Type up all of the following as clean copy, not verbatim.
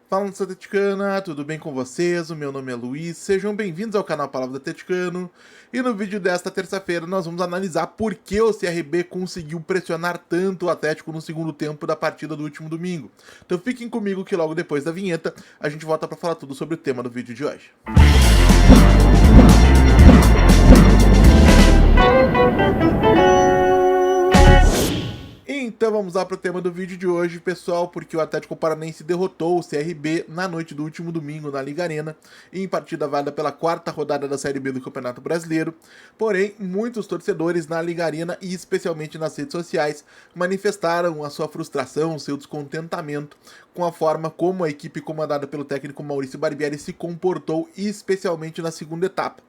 Fala, nação atleticana, tudo bem com vocês? O meu nome é Luiz, sejam bem-vindos ao canal Palavra do Atleticano. E no vídeo desta terça-feira nós vamos analisar por que o CRB conseguiu pressionar tanto o Atlético no segundo tempo da partida do último domingo. Então fiquem comigo que logo depois da vinheta a gente volta para falar tudo sobre o tema do vídeo de hoje. Então vamos lá para o tema do vídeo de hoje, pessoal, porque o Atlético Paranaense derrotou o CRB na noite do último domingo na Liga Arena, em partida válida pela quarta rodada da Série B do Campeonato Brasileiro. Porém, muitos torcedores na Liga Arena e especialmente nas redes sociais manifestaram a sua frustração, seu descontentamento com a forma como a equipe comandada pelo técnico Maurício Barbieri se comportou, especialmente na segunda etapa.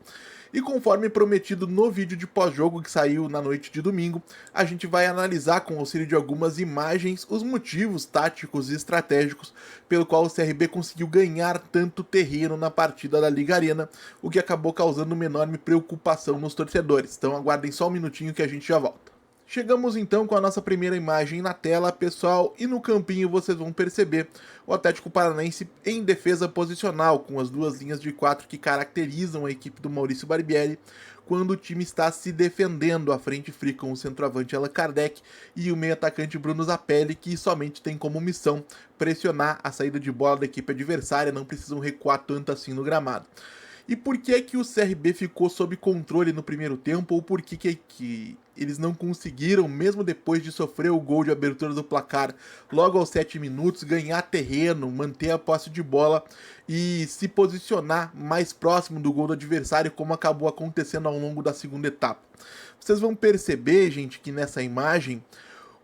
E conforme prometido no vídeo de pós-jogo que saiu na noite de domingo, a gente vai analisar com o auxílio de algumas imagens os motivos táticos e estratégicos pelo qual o CRB conseguiu ganhar tanto terreno na partida da Liga Arena, o que acabou causando uma enorme preocupação nos torcedores. Então aguardem só um minutinho que a gente já volta. Chegamos então com a nossa primeira imagem na tela, pessoal, e no campinho vocês vão perceber o Atlético Paranaense em defesa posicional, com as duas linhas de 4 que caracterizam a equipe do Maurício Barbieri, quando o time está se defendendo. À frente ficam o centroavante Allan Kardec e o meio-atacante Bruno Zapelli, que somente tem como missão pressionar a saída de bola da equipe adversária, não precisam recuar tanto assim no gramado. E por que o CRB ficou sob controle no primeiro tempo, ou por que eles não conseguiram, mesmo depois de sofrer o gol de abertura do placar logo aos 7 minutos, ganhar terreno, manter a posse de bola e se posicionar mais próximo do gol do adversário, como acabou acontecendo ao longo da segunda etapa? Vocês vão perceber, gente, que nessa imagem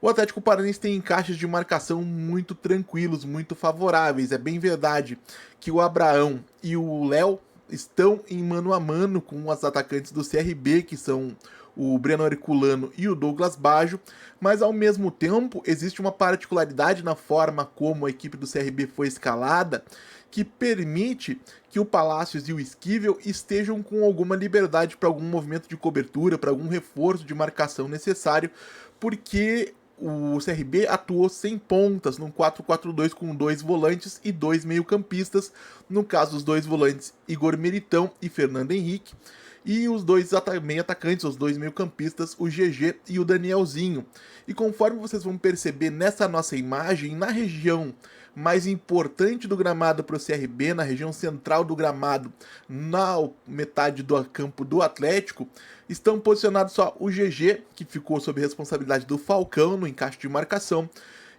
o Atlético Paranaense tem encaixes de marcação muito tranquilos, muito favoráveis. É bem verdade que o Abraão e o Léo estão em mano a mano com os atacantes do CRB, que são o Breno Herculano e o Douglas Baggio, mas ao mesmo tempo existe uma particularidade na forma como a equipe do CRB foi escalada, que permite que o Palácios e o Esquivel estejam com alguma liberdade para algum movimento de cobertura, para algum reforço de marcação necessário, porque o CRB atuou sem pontas num 4-4-2 com 2 volantes e 2 meio-campistas, no caso os 2 volantes Igor Meritão e Fernando Henrique, e os 2 meio-atacantes, os 2 meio-campistas, o GG e o Danielzinho. E conforme vocês vão perceber nessa nossa imagem, na região mais importante do gramado para o CRB, na região central do gramado, na metade do campo do Atlético, estão posicionados só o GG, que ficou sob responsabilidade do Falcão no encaixe de marcação,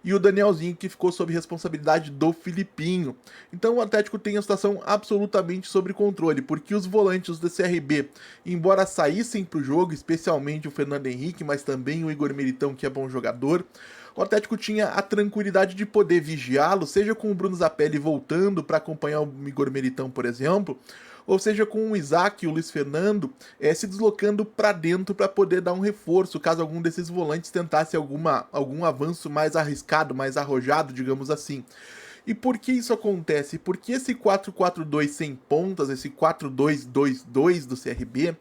e o Danielzinho, que ficou sob responsabilidade do Filipinho. Então o Atlético tem a situação absolutamente sob controle, porque os volantes do CRB, embora saíssem para o jogo, especialmente o Fernando Henrique, mas também o Igor Meritão, que é bom jogador, o Atlético tinha a tranquilidade de poder vigiá-lo, seja com o Bruno Zapelli voltando para acompanhar o Igor Meritão, por exemplo, ou seja com o Isaac e o Luiz Fernando se deslocando para dentro para poder dar um reforço, caso algum desses volantes tentasse algum avanço mais arriscado, mais arrojado, digamos assim. E por que isso acontece? Porque esse 4-4-2 sem pontas, esse 4-2-2-2 do CRB,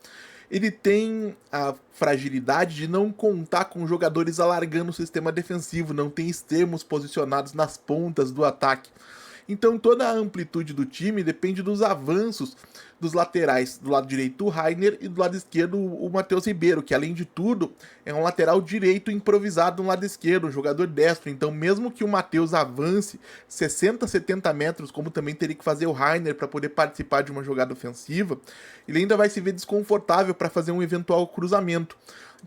ele tem a fragilidade de não contar com jogadores alargando o sistema defensivo, não tem extremos posicionados nas pontas do ataque. Então toda a amplitude do time depende dos avanços dos laterais, do lado direito o Rainer e do lado esquerdo o Matheus Ribeiro, que além de tudo é um lateral direito improvisado no lado esquerdo, um jogador destro. Então mesmo que o Matheus avance 60, 70 metros, como também teria que fazer o Rainer para poder participar de uma jogada ofensiva, ele ainda vai se ver desconfortável para fazer um eventual cruzamento.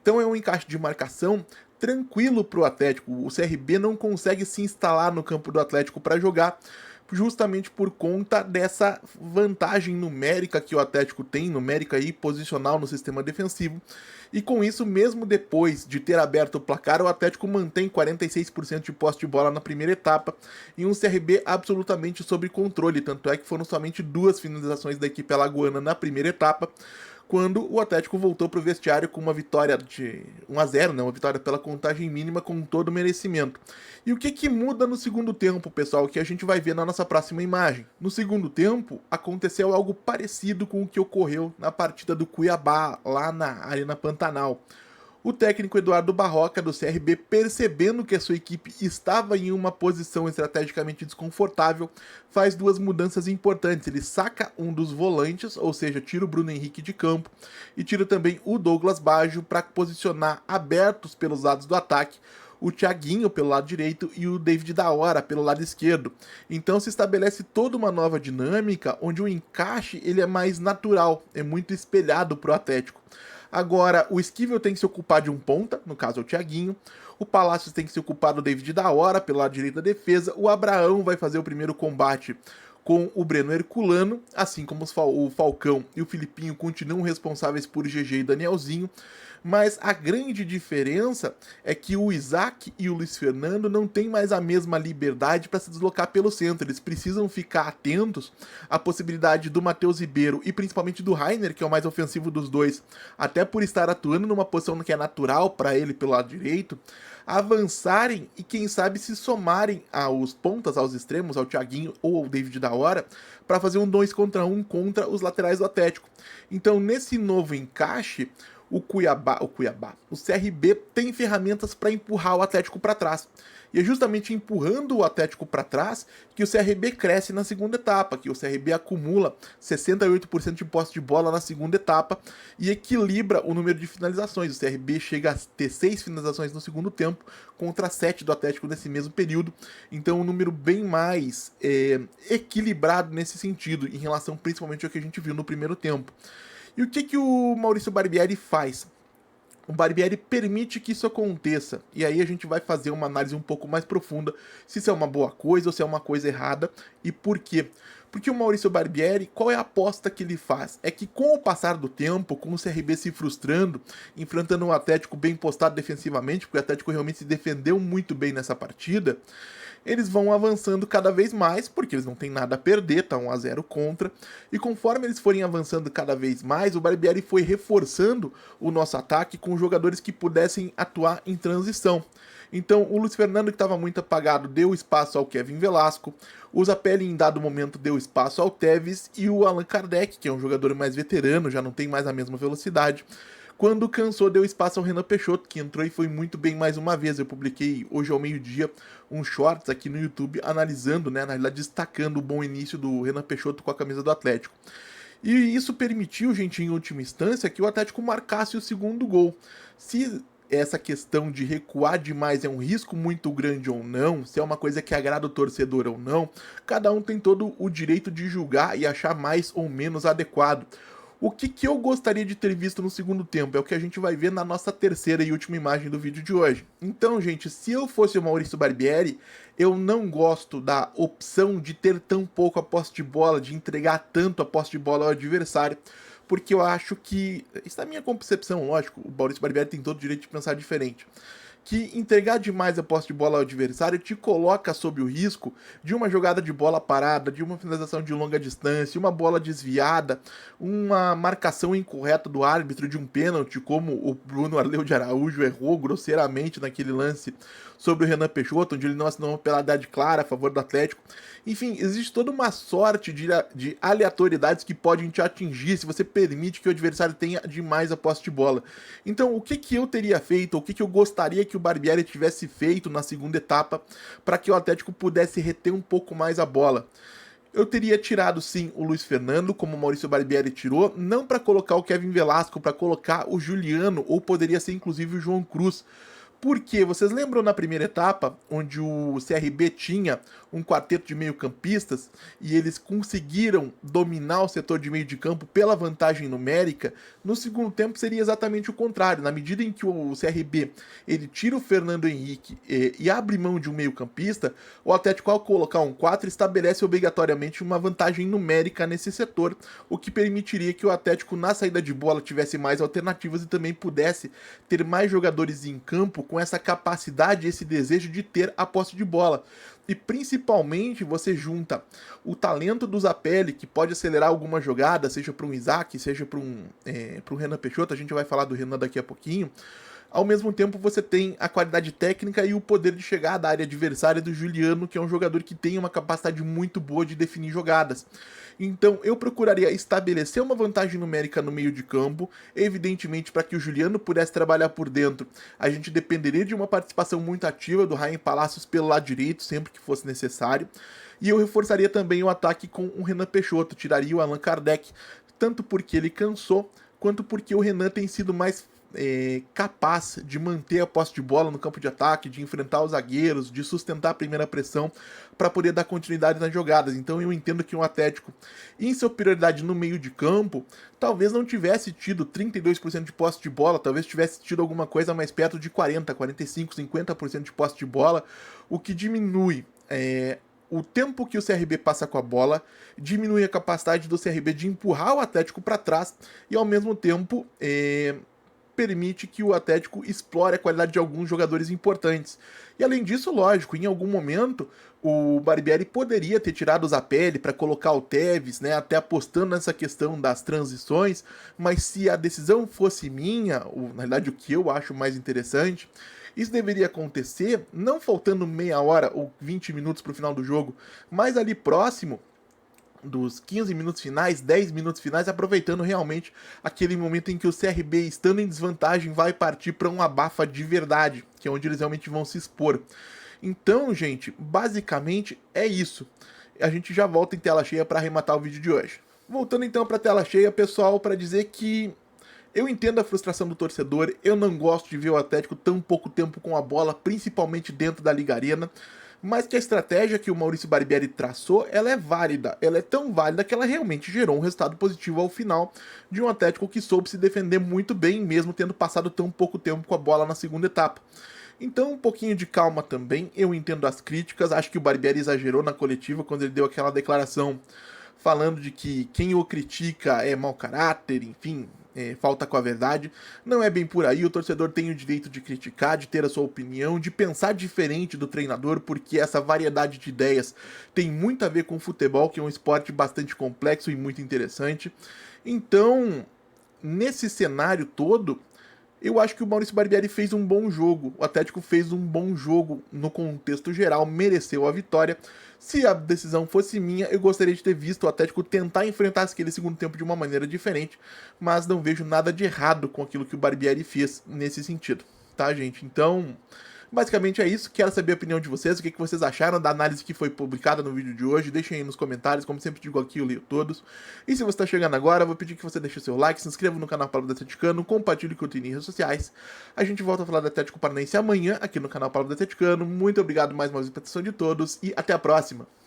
Então é um encaixe de marcação tranquilo para o Atlético. O CRB não consegue se instalar no campo do Atlético para jogar, justamente por conta dessa vantagem numérica que o Atlético tem, numérica e posicional no sistema defensivo. E com isso, mesmo depois de ter aberto o placar, o Atlético mantém 46% de posse de bola na primeira etapa e um CRB absolutamente sob controle, tanto é que foram somente 2 finalizações da equipe alagoana na primeira etapa, quando o Atlético voltou para o vestiário com uma vitória de 1-0, né? Uma vitória pela contagem mínima com todo o merecimento. E o que muda no segundo tempo, pessoal, que a gente vai ver na nossa próxima imagem? No segundo tempo, aconteceu algo parecido com o que ocorreu na partida do Cuiabá, lá na Arena Pantanal. O técnico Eduardo Barroca, do CRB, percebendo que a sua equipe estava em uma posição estrategicamente desconfortável, faz duas mudanças importantes. Ele saca um dos volantes, ou seja, tira o Bruno Henrique de campo, e tira também o Douglas Baggio para posicionar abertos pelos lados do ataque o Thiaguinho pelo lado direito e o David da Hora pelo lado esquerdo. Então se estabelece toda uma nova dinâmica onde o encaixe ele é mais natural, é muito espelhado para o Atlético. Agora, o Esquivel tem que se ocupar de um ponta, no caso é o Thiaguinho. O Palácios tem que se ocupar do David da Hora pelo lado direito da defesa. O Abraão vai fazer o primeiro combate com o Breno Herculano, assim como o Falcão e o Filipinho continuam responsáveis por GG e Danielzinho. Mas a grande diferença é que o Isaac e o Luiz Fernando não têm mais a mesma liberdade para se deslocar pelo centro. Eles precisam ficar atentos à possibilidade do Matheus Ribeiro e principalmente do Rainer, que é o mais ofensivo dos dois, até por estar atuando numa posição que é natural para ele pelo lado direito, avançarem e quem sabe se somarem aos pontas, aos extremos, ao Thiaguinho ou ao David da Hora, para fazer um 2 contra 1 contra os laterais do Atlético. Então, nesse novo encaixe, o CRB tem ferramentas para empurrar o Atlético para trás. E é justamente empurrando o Atlético para trás que o CRB cresce na segunda etapa, que o CRB acumula 68% de posse de bola na segunda etapa e equilibra o número de finalizações. O CRB chega a ter 6 finalizações no segundo tempo contra 7 do Atlético nesse mesmo período. Então um número bem mais equilibrado nesse sentido, em relação principalmente ao que a gente viu no primeiro tempo. E o que o Maurício Barbieri faz? O Barbieri permite que isso aconteça. E aí a gente vai fazer uma análise um pouco mais profunda se isso é uma boa coisa ou se é uma coisa errada e por quê. Porque o Maurício Barbieri, qual é a aposta que ele faz? É que com o passar do tempo, com o CRB se frustrando, enfrentando um Atlético bem postado defensivamente, porque o Atlético realmente se defendeu muito bem nessa partida, eles vão avançando cada vez mais, porque eles não têm nada a perder, tá 1-0 contra, e conforme eles forem avançando cada vez mais, o Barbieri foi reforçando o nosso ataque com jogadores que pudessem atuar em transição. Então, o Luiz Fernando, que estava muito apagado, deu espaço ao Kevin Velasco, o Zapelli, em dado momento, deu espaço ao Tevez, e o Allan Kardec, que é um jogador mais veterano, já não tem mais a mesma velocidade, quando cansou, deu espaço ao Renan Peixoto, que entrou e foi muito bem mais uma vez. Eu publiquei hoje ao meio-dia um shorts aqui no YouTube analisando, né, na realidade destacando o bom início do Renan Peixoto com a camisa do Atlético. E isso permitiu, gente, em última instância, que o Atlético marcasse o segundo gol. Se essa questão de recuar demais é um risco muito grande ou não, se é uma coisa que agrada o torcedor ou não, cada um tem todo o direito de julgar e achar mais ou menos adequado. O que eu gostaria de ter visto no segundo tempo é o que a gente vai ver na nossa terceira e última imagem do vídeo de hoje. Então, gente, se eu fosse o Maurício Barbieri, eu não gosto da opção de ter tão pouco a posse de bola, de entregar tanto a posse de bola ao adversário, porque eu acho que, isso é a minha concepção, lógico, o Maurício Barbieri tem todo o direito de pensar diferente, que entregar demais a posse de bola ao adversário te coloca sob o risco de uma jogada de bola parada, de uma finalização de longa distância, uma bola desviada, uma marcação incorreta do árbitro de um pênalti, como o Bruno Arleu de Araújo errou grosseiramente naquele lance sobre o Renan Peixoto, onde ele não assinou uma penalidade clara a favor do Atlético. Enfim, existe toda uma sorte de aleatoriedades que podem te atingir se você permite que o adversário tenha demais a posse de bola. Então, o que eu teria feito, o que eu gostaria que o Barbieri tivesse feito na segunda etapa para que o Atlético pudesse reter um pouco mais a bola? Eu teria tirado sim o Luiz Fernando, como o Maurício Barbieri tirou, não para colocar o Kevin Velasco, para colocar o Juliano, ou poderia ser inclusive o João Cruz. Porque vocês lembram na primeira etapa, onde o CRB tinha um quarteto de meio-campistas e eles conseguiram dominar o setor de meio de campo pela vantagem numérica? No segundo tempo seria exatamente o contrário. Na medida em que o CRB ele tira o Fernando Henrique e abre mão de um meio-campista, o Atlético, ao colocar um 4, estabelece obrigatoriamente uma vantagem numérica nesse setor, o que permitiria que o Atlético, na saída de bola, tivesse mais alternativas e também pudesse ter mais jogadores em campo com essa capacidade, esse desejo de ter a posse de bola. E principalmente você junta o talento do Zapelli, que pode acelerar alguma jogada, seja para um Isaac, seja para um Renan Peixoto, a gente vai falar do Renan daqui a pouquinho, Ao mesmo tempo, você tem a qualidade técnica e o poder de chegar da área adversária do Juliano, que é um jogador que tem uma capacidade muito boa de definir jogadas. Então, eu procuraria estabelecer uma vantagem numérica no meio de campo, evidentemente para que o Juliano pudesse trabalhar por dentro. A gente dependeria de uma participação muito ativa do Raim Palacios pelo lado direito, sempre que fosse necessário. E eu reforçaria também o ataque com o Renan Peixoto, tiraria o Allan Kardec, tanto porque ele cansou, quanto porque o Renan tem sido mais capaz de manter a posse de bola no campo de ataque, de enfrentar os zagueiros, de sustentar a primeira pressão para poder dar continuidade nas jogadas. Então eu entendo que um Atlético, em sua prioridade no meio de campo, talvez não tivesse tido 32% de posse de bola, talvez tivesse tido alguma coisa mais perto de 40, 45, 50% de posse de bola, o que diminui o tempo que o CRB passa com a bola, diminui a capacidade do CRB de empurrar o Atlético para trás e ao mesmo tempo permite que o Atlético explore a qualidade de alguns jogadores importantes. E além disso, lógico, em algum momento o Barbieri poderia ter tirado o Zapelli para colocar o Tevez, né, até apostando nessa questão das transições, mas se a decisão fosse minha, na verdade o que eu acho mais interessante, isso deveria acontecer não faltando meia hora ou 20 minutos para o final do jogo, mas ali próximo dos 15 minutos finais, 10 minutos finais, aproveitando realmente aquele momento em que o CRB, estando em desvantagem, vai partir para um abafa de verdade, que é onde eles realmente vão se expor. Então, gente, basicamente é isso. A gente já volta em tela cheia para arrematar o vídeo de hoje. Voltando então para a tela cheia, pessoal, para dizer que eu entendo a frustração do torcedor, eu não gosto de ver o Atlético tão pouco tempo com a bola, principalmente dentro da Liga Arena, mas que a estratégia que o Maurício Barbieri traçou, ela é válida, ela é tão válida que ela realmente gerou um resultado positivo ao final de um Atlético que soube se defender muito bem, mesmo tendo passado tão pouco tempo com a bola na segunda etapa. Então, um pouquinho de calma também, eu entendo as críticas, acho que o Barbieri exagerou na coletiva quando ele deu aquela declaração falando de que quem o critica é mau caráter, enfim, falta com a verdade. Não é bem por aí, o torcedor tem o direito de criticar, de ter a sua opinião, de pensar diferente do treinador, porque essa variedade de ideias tem muito a ver com o futebol, que é um esporte bastante complexo e muito interessante. Então, nesse cenário todo, eu acho que o Maurício Barbieri fez um bom jogo. O Atlético fez um bom jogo no contexto geral, mereceu a vitória. Se a decisão fosse minha, eu gostaria de ter visto o Atlético tentar enfrentar aquele segundo tempo de uma maneira diferente, mas não vejo nada de errado com aquilo que o Barbieri fez nesse sentido, tá, gente? Então, basicamente é isso. Quero saber a opinião de vocês, o que vocês acharam da análise que foi publicada no vídeo de hoje. Deixem aí nos comentários, como sempre digo aqui, eu leio todos. E se você está chegando agora, eu vou pedir que você deixe o seu like, se inscreva no canal Palavra do Atleticano, compartilhe com o em redes sociais. A gente volta a falar do Atlético Paranaense amanhã, aqui no canal Palavra do Atleticano. Muito obrigado mais uma vez pela atenção de todos e até a próxima!